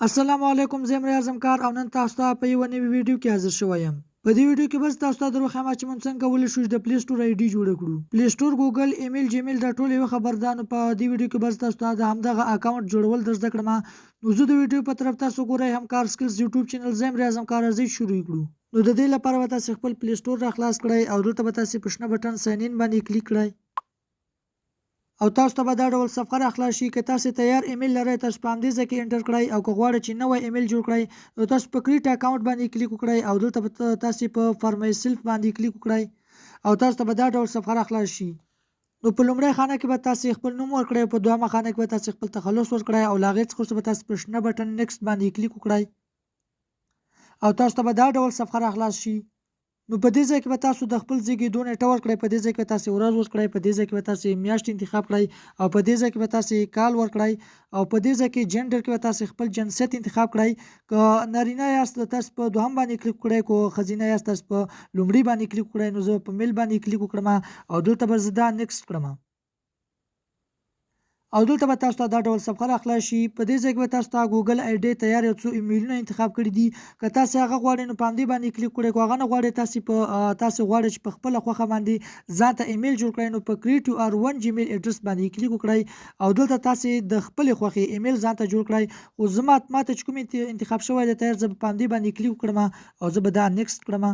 السلام علیکم، زه امری اعظم کار او نن تاسو ته په یو نوي ویډیو کې حاضر شوی یم. په دې ویډیو کې بس تاسو ته دروخم چې مونږ څنګه کولی شو د پلی سټور آی ډي جوړ کړو. پلی سټور، ګوګل، ایمیل، جیمیل دا ټول یو خبردان. په دې ویډیو کې بس تاسو ته د همدغه اکاونټ جوړول در زده کړم. نو زه د ویډیو په طرف تاسو ګورئ همکار سکلز یوټیوب چینل زه امری اعظم کار ازي شروع کړو. نو د دې لپاره به تاسو خپل پلی سټور را خلاص کړئ او دلته به تاسو په شنه بټن ساين ان باندې کلیک کړئ. او تاسو ته به دا ډول صفحه راخلاص شي. که تاسو تیار ایمیل لرئ تاسو په همدې ځای کې انټر کړئ او که غواړئ چې نوی ایمیل جوړ کړئ نو تاسو په کریټ اکاونټ باندې کلیک وکړئ او دلته به تاسو په فار مای سیلف باندې کلیک وکړئ او تاسو ته به دا ډول صفحه راخلاص شي. نو په لومړی خانه کې به تاسو خپل نوم ورکړئ او په دویمه خانه کې به تاسو خپل تخلص ورکړئ او له هغې څخه وروسته به تاسو په شنه بټن نیکسټ باندې کلیک وکړئ او تاسو ته به دا ډول صفحه راخلاص شي. نو په دې ځای کې به تاسو د خپل زیږیدو نیټه ورکړئ، په دې ځای کې تاسو ورځ ورکړئ، په دې ځای کې به تاسو میاشت انتخاب کړئ او په دې ځای کې به تاسو کال ورکړئ او په دې ځای کې جنډر کې به تاسو خپل جنسیت انتخاب کړئ. که نارینه یاست تاسو په دوهم باندې کلیک کړئ، که ښځینه یاست تاسو په لومړي باندې کلیک کړئ. نو زه په میل باندې کلیک وکړم او دلته به زه دا نیکسټ کړم او دلته به تاسو ته دا ډول صفحه راخلاص شي. په دې ځای کې به تاسو ته ګوګل آی ډي تیار یو څو ایمیلونه انتخاب کړي دي. که تاسو هغه غواړئ نو په همدې باندې کلیک کړئ، که هغه نه غواړئ تاسو غواړئ چې په خپله خوښه باندې ځان ته ایمیل جوړ کړئ نو په کریټ یو ار ون جیمیل اډرس باندې کلیک وکړئ او دلته تاسو د خپلې خوښې ایمیل ځان ته جوړ کړئ. خو ماته چې کوم انتخاب شوی دی تیار، زه به په همدې باندې کلیک وکړم او زه به دا نیکسټ کړم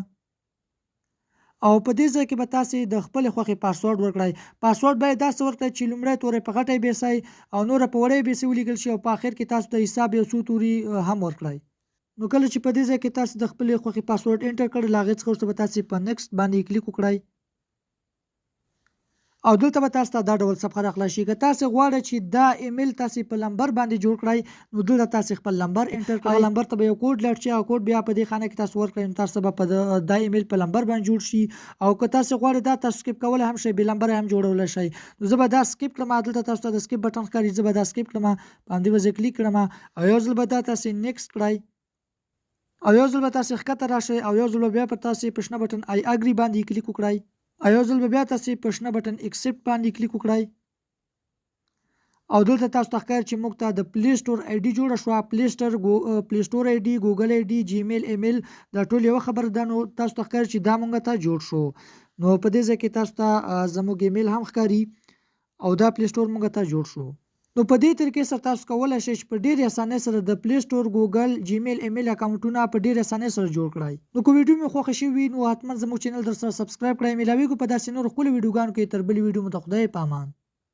او په دې ځای کې به تاسو د خپل خوښې پاسورډ ورکړئ. پاسورډ باید داسې ورکړئ چې لومړی تورې په غټه بیسئ او نوره په وړې بیسې ولیکل شي او په آخر کې تاسو د حساب یو څو توري هم ورکړئ. نو کله چې په دې ځای کې تاسو د خپلې خوښې پاسورډ انټر کړئ، له هغې څخه وروسته به تاسو په نیکسټ باندې کلیک وکړئ او دلته به تاسو ته دا ډول صفحه راخلاص شي. که تاسو غواړئ چې دا ایمیل تاسو په نمبر باندې جوړ کړئ نو دلته تاسو خپل نمبر انټر کړئ. نمبر ته به یو کوډ لاړ شي او کوډ بیا په دې خانه کې تاسو ورکړئ نو تاسو به په دا ایمیل په نمبر باندې جوړ شي. او که تاسو غواړئ دا تاسو سکیپ کولی هم شئ، بې نمبر هم جوړولی شئ. نو زه به دا سکیپ کړم. دلته تاسو ته د سکیپ بټن ښکاري، زه به دا سکیپ کړم، په همدې به زه کلیک کړم او یو ځل به دا تاسو نیکسټ کړئ او یو ځل به تاسو ښکته راشئ او یو ځل به بیا په تاسو په شنه بټن آی اګري باندې کلیک وکړئ او یو ځل به بیا تاسو په شنه بټن ایکسپټ باندې کلیک وکړئ او دلته تاسو ته ښکاري چې موږ ته د پلی سټور آی ډي جوړه شوه. پلی سټور آی ډي، ګوګل آی ډي، جیمیل، ایمیل دا ټول یوه خبره ده. نو تاسو ته ښکاري چې دا موږ ته جوړ شو. نو په دې ځای کې تاسو ته زموږ ایمیل هم ښکاري او دا پلی سټور موږ ته جوړ شو. نو په دې طریقې سره تاسو کولی شئ چې په ډېرې اسانۍ سره د پلی سټور، ګوګل، جیمیل، ایمیل اکاونټونه په ډېرې اسانۍ سره جوړ کړئ. نو که ویډیو مې خوښه شوې وي نو حتما زموږ چینل در سره سبسکرایب کړئ. میلاویږو په داسې نورو ښکلو ویډیوګانو کې. تر بلې ویډیو مو ته خدای پامان.